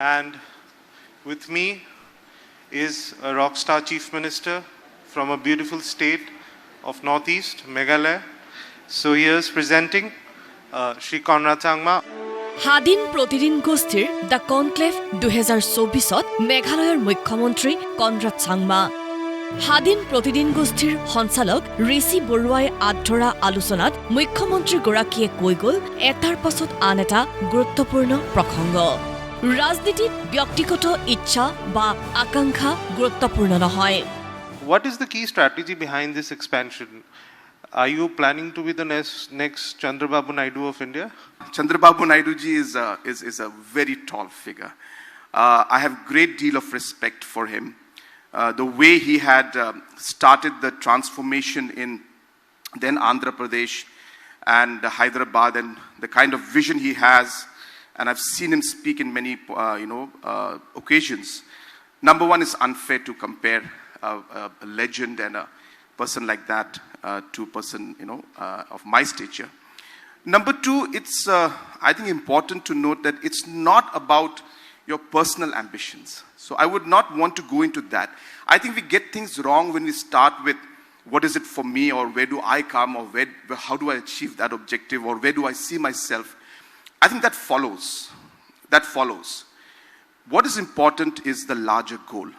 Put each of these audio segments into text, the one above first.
And with me is a rock star chief minister from a beautiful state of Northeast, Meghalaya. So here's presenting Shri Conrad Sangma. হাদিন প্ৰতিদিন গোষ্ঠীৰ the conclave 2024ত মেঘালয়ৰ মুখ্যমন্ত্ৰী Conrad Sangma হাদিন প্ৰতিদিন গোষ্ঠীৰ সঞ্চালক ঋষি বৰুৱাই আধৰা আলোচনাত মুখ্যমন্ত্ৰীগৰাকীয়ে কৈ গ'ল এটাৰ পাছত আন এটা গুৰুত্বপূৰ্ণ প্ৰসংগ ৰাজনীতিত ব্যক্তিগত ইচ্ছা বা আকাংক্ষা গুৰুত্বপূৰ্ণ নহয় What is the key strategy behind this expansion? Are you planning to be the next Chandrababu Naidu of India? Chandrababu Naidu ji is a very tall figure. I have great deal of respect for him. The way he had started the transformation in then Andhra Pradesh and Hyderabad and the kind of vision he has, and I've seen him speak in many occasions. Number one, is unfair to compare a legend and a person like that to a person of my stature. Number two, it's I think important to note that it's not about your personal ambitions. So I would not want to go into that. I think we get things wrong when we start with what is it for me, or where do I come, or how do I achieve that objective, or where do I see myself. I think that follows. What is important is the larger goal.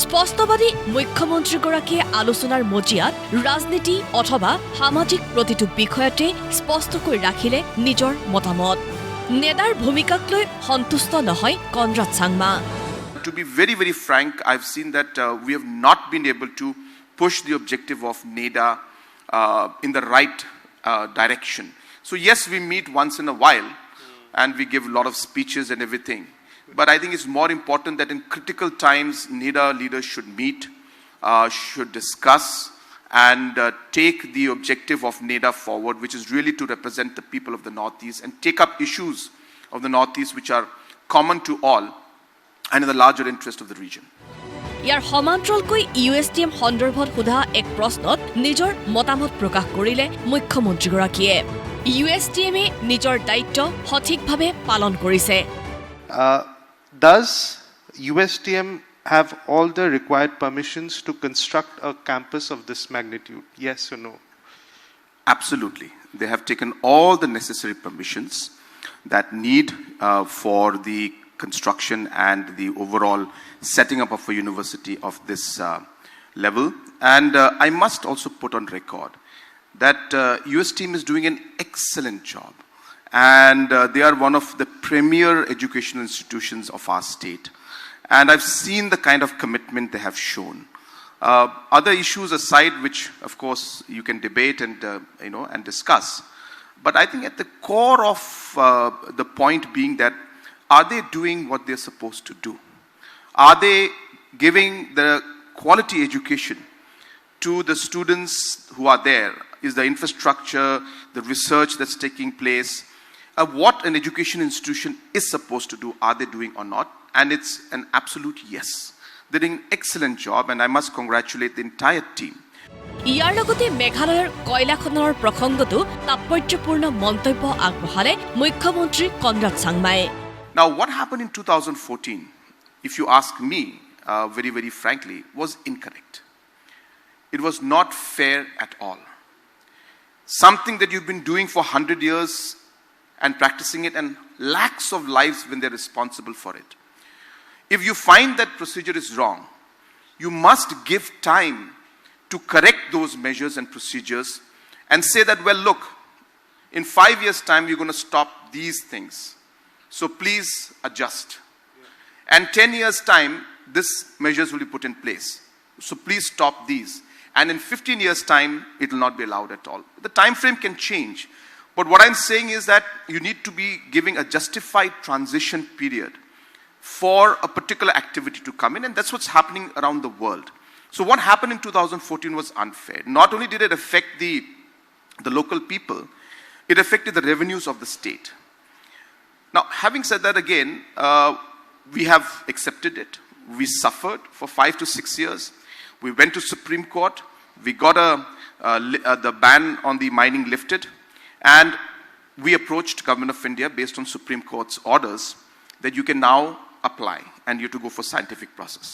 স্পষ্টবাদী মুখ্যমন্ত্ৰীগৰাকীয়ে আলোচনাৰ মজিয়াত ৰাজনীতি অথবা সামাজিক প্ৰতিটো বিষয়তে স্পষ্টকৈ ৰাখিলে নিজৰ মতামত নেডাৰ ভূমিকাক লৈ সন্তুষ্ট নহয় Conrad Sangma To be very, very frank, I've seen that we have not been able to push the objective of NEDA in the right direction. So yes, we meet once in a while and we give a lot of speeches and everything. But I think it's more important that in critical times, NEDA leaders should meet, should discuss, and take the objective of NEDA forward, which is really to represent the people of the Northeast and take up issues of the Northeast which are common to all and in the larger interest of the region. ইয়াৰ সমান্তৰালকৈ USTM সন্দৰ্ভত সোধা এক প্ৰশ্নত নিজৰ মতামত প্ৰকাশ কৰিলে মুখ্যমন্ত্ৰীগৰাকীয়ে USTMে নিজৰ দায়িত্ব সঠিকভাৱে পালন কৰিছে Does USTM have all the required permissions to construct a campus of this magnitude? Yes or no? Absolutely. They have taken all the necessary permissions that need for the construction and the overall setting up of a university of this level. And I must also put on record that USTM is doing an excellent job. And they are one of the premier educational institutions of our state. And I've seen the kind of commitment they have shown. Other issues aside, which of course you can debate and discuss. But I think at the core of the point being that, are they doing what they're supposed to do? Are they giving the quality education to the students who are there? Is the infrastructure, the research that's taking place, what an education institution is supposed to do, are they doing or not? And it's an absolute yes. They're doing an excellent job, and I must congratulate the entire team. ইয়াৰ লগতে মেঘালয়ৰ কয়লা খননৰ প্ৰসংগটো তাৎপৰ্যপূৰ্ণ মন্তব্য আগবঢ়ালে মুখ্যমন্ত্ৰী Conrad Changmai Now, what happened in 2014, if you ask me very, very frankly, was incorrect. It was not fair at all. Something that you've been doing for 100 years and practicing it, and lakhs of lives when they're responsible for it. If you find that procedure is wrong, you must give time to correct those measures and procedures and say that, well, look, in 5 years' time, we're going to stop these things. So please adjust. And 10 years' time, these measures will be put in place. So please stop these. And in 15 years' time, it will not be allowed at all. The time frame can change. But what I'm saying is that you need to be giving a justified transition period for a particular activity to come in, and that's what's happening around the world. So what happened in 2014 was unfair. Not only did it affect the local people, it affected the revenues of the state. Now, having said that again, we have accepted it. We suffered for 5 to 6 years. We went to Supreme Court. We got the ban on the mining lifted. And we approached Government of India based on Supreme Court's orders that you can now apply and you have to go for scientific process.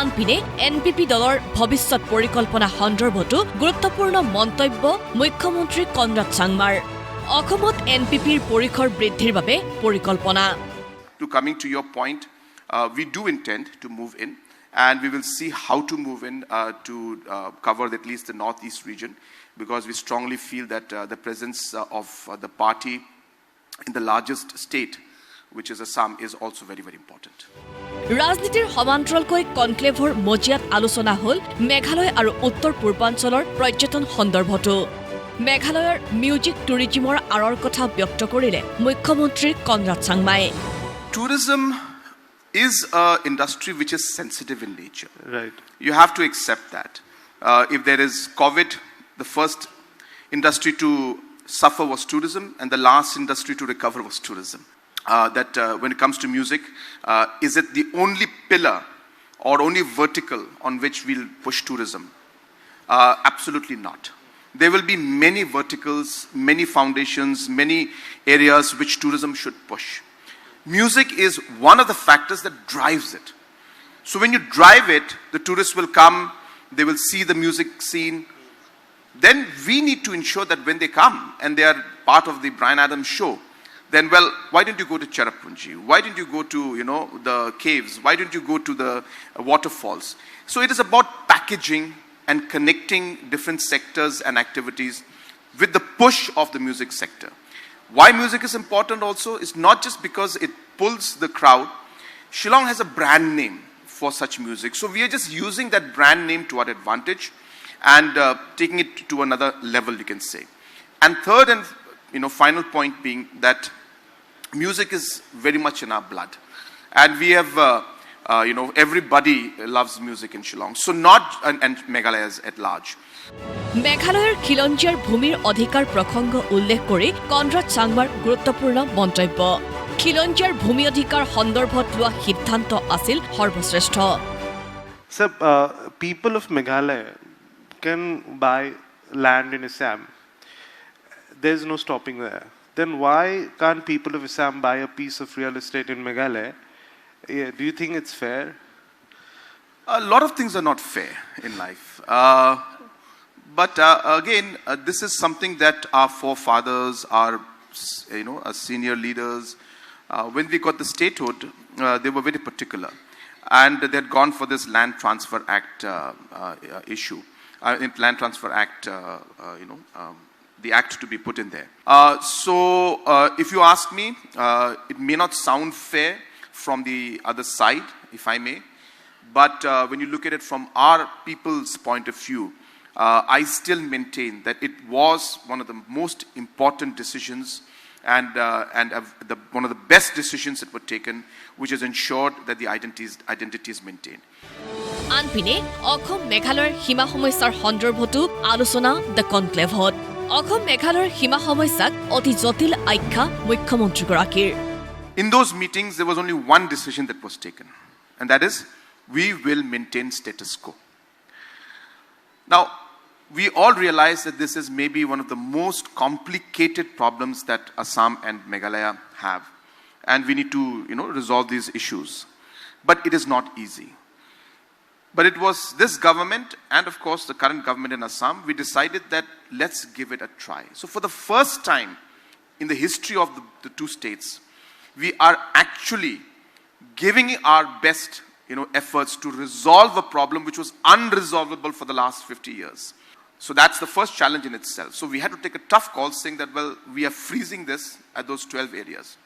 আনপিনে NPP দলৰ ভৱিষ্যৎ পৰিকল্পনা সন্দৰ্ভতো গুৰুত্বপূৰ্ণ মন্তব্য মুখ্যমন্ত্ৰী Conrad চাংমাৰ অসমত এনপিপিৰ পৰিসৰ বৃদ্ধিৰ বাবে পৰিকল্পনা To coming to your point, we do intend to move in, and we will see how to move in to cover at least the northeast region, because we strongly feel that the presence of the party in the largest state, which is Assam, is also very, very important. ৰাজনীতিৰ সমান্তৰালকৈ কনক্লেভৰ মজিয়াত আলোচনা হ'ল মেঘালয় আৰু উত্তৰ পূৰ্বাঞ্চলৰ পৰ্যটন সন্দৰ্ভতো মেঘালয়ৰ মিউজিক টুৰিজিমৰ আঁৰৰ কথা ব্যক্ত কৰিলে মুখ্যমন্ত্ৰী Conrad Changmai Tourism is an industry which is sensitive in nature. Right. You have to accept that. If there is COVID, the first industry to suffer was tourism, and the last industry to recover was tourism. When it comes to music, is it the only pillar or only vertical on which we'll push tourism? Absolutely not. There will be many verticals, many foundations, many areas which tourism should push. Music is one of the factors that drives it. So when you drive it, the tourists will come, they will see the music scene. Then we need to ensure that when they come and they are part of the Bryan Adams show, then, well, why didn't you go to Cherrapunji? Why didn't you go to, the caves? Why didn't you go to the waterfalls? So it is about packaging and connecting different sectors and activities with the push of the music sector. Why music is important also is not just because it pulls the crowd. Shillong has a brand name for such music. So we are just using that brand name to our advantage and taking it to another level, you can say. And third and final point being that music is very much in our blood. And we have, everybody loves music in Shillong. So and Meghalaya at large. মেঘালয়ৰ খিলঞ্জীয়াৰ ভূমিৰ অধিকাৰ প্ৰসংগ উল্লেখ কৰি Conrad চাংমাৰ গুৰুত্বপূৰ্ণ মন্তব্য খিলঞ্জীয়াৰ ভূমি অধিকাৰ সন্দৰ্ভত লোৱা সিদ্ধান্ত আছিল সৰ্বশ্ৰেষ্ঠ Sir, people of Meghalaya can buy land in Assam. There's no stopping there. Then why can't people of Assam buy a piece of real estate in Meghalaya? Do you think it's fair? A lot of things are not fair in life. But again, this is something that our forefathers, our senior leaders, when we got the statehood, they were very particular, and they had gone for this Land Transfer Act issue, Land Transfer Act, the act to be put in there. So, if you ask me, it may not sound fair from the other side, if I may, but when you look at it from our people's point of view, I still maintain that it was one of the most important decisions and one of the best decisions that were taken, which has ensured that the identity is maintained. আনপিনে অসম মেঘালয়ৰ সীমা সমস্যাৰ সন্দৰ্ভতো আলোচনা the কনক্লেভত অসম মেঘালয়ৰ সীমা সমস্যাক অতি জটিল আখ্যা মুখ্যমন্ত্ৰীগৰাকীৰ In those meetings, there was only one decision that was taken, and that is, we will maintain status quo. Now, we all realize that this is maybe one of the most complicated problems that Assam and Meghalaya have. And we need to, resolve these issues. But it is not easy. But it was this government and, of course, the current government in Assam, we decided that let's give it a try. So for the first time in the history of the two states, we are actually giving our best efforts to resolve a problem which was unresolvable for the last 50 years. So that's the first challenge in itself. So we had to take a tough call saying that, well, we are freezing this at those 12 areas.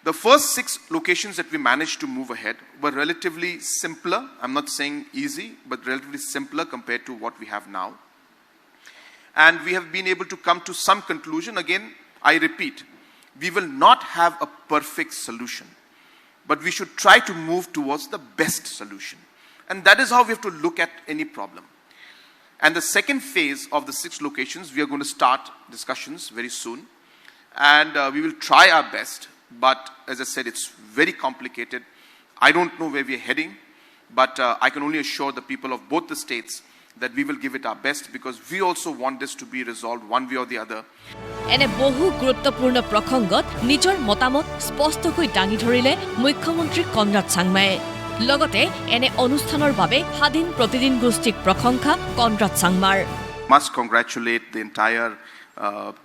The first 6 locations that we managed to move ahead were relatively simpler. I'm not saying easy, but relatively simpler compared to what we have now. And we have been able to come to some conclusion. Again, I repeat, we will not have a perfect solution, but we should try to move towards the best solution. And that is how we have to look at any problem. And the second phase of the 6 locations, we are going to start discussions very soon. And we will try our best. But as I said, it's very complicated. I don't know where we are heading. But I can only assure the people of both the states that we will give it our best because we also want this to be resolved one way or the other. এনে বহু গুৰুত্বপূৰ্ণ প্ৰসংগত নিজৰ মতামত স্পষ্টকৈ দাঙি ধৰিলে মুখ্যমন্ত্ৰী কনৰাড চাংমায়ে লগতে এনে অনুষ্ঠানৰ বাবে স্বাধীন প্ৰতিদিন গোষ্ঠীক প্ৰশংসা Conrad চাংমাৰ Must congratulate the entire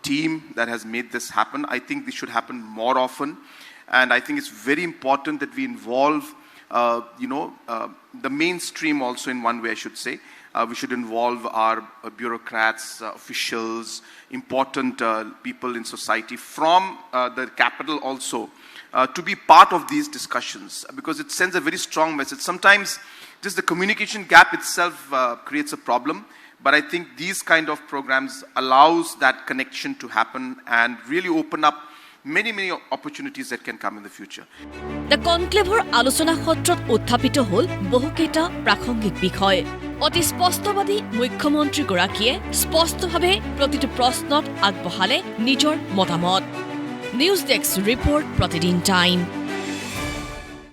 team that has made this happen. I think this should happen more often, and I think it's very important that we involve the mainstream also in one way, I should say. We should involve our bureaucrats, officials, important people in society from the capital also to be part of these discussions because it sends a very strong message. Sometimes just the communication gap itself creates a problem, but I think these kind of programs allows that connection to happen and really open up many opportunities that can come in the future. The conclaveৰ আলোচনা সত্ৰত উত্থাপিত হ'ল বহুকেইটা প্ৰাসংগিক বিষয় অতি স্পষ্টবাদী মুখ্যমন্ত্ৰীগৰাকীয়ে স্পষ্টভাৱে প্ৰতিটো প্ৰশ্নত আগবঢ়ালে নিজৰ মতামত নিউজ ডেস্ক ৰিপৰ্ট প্ৰতিদিন টাইম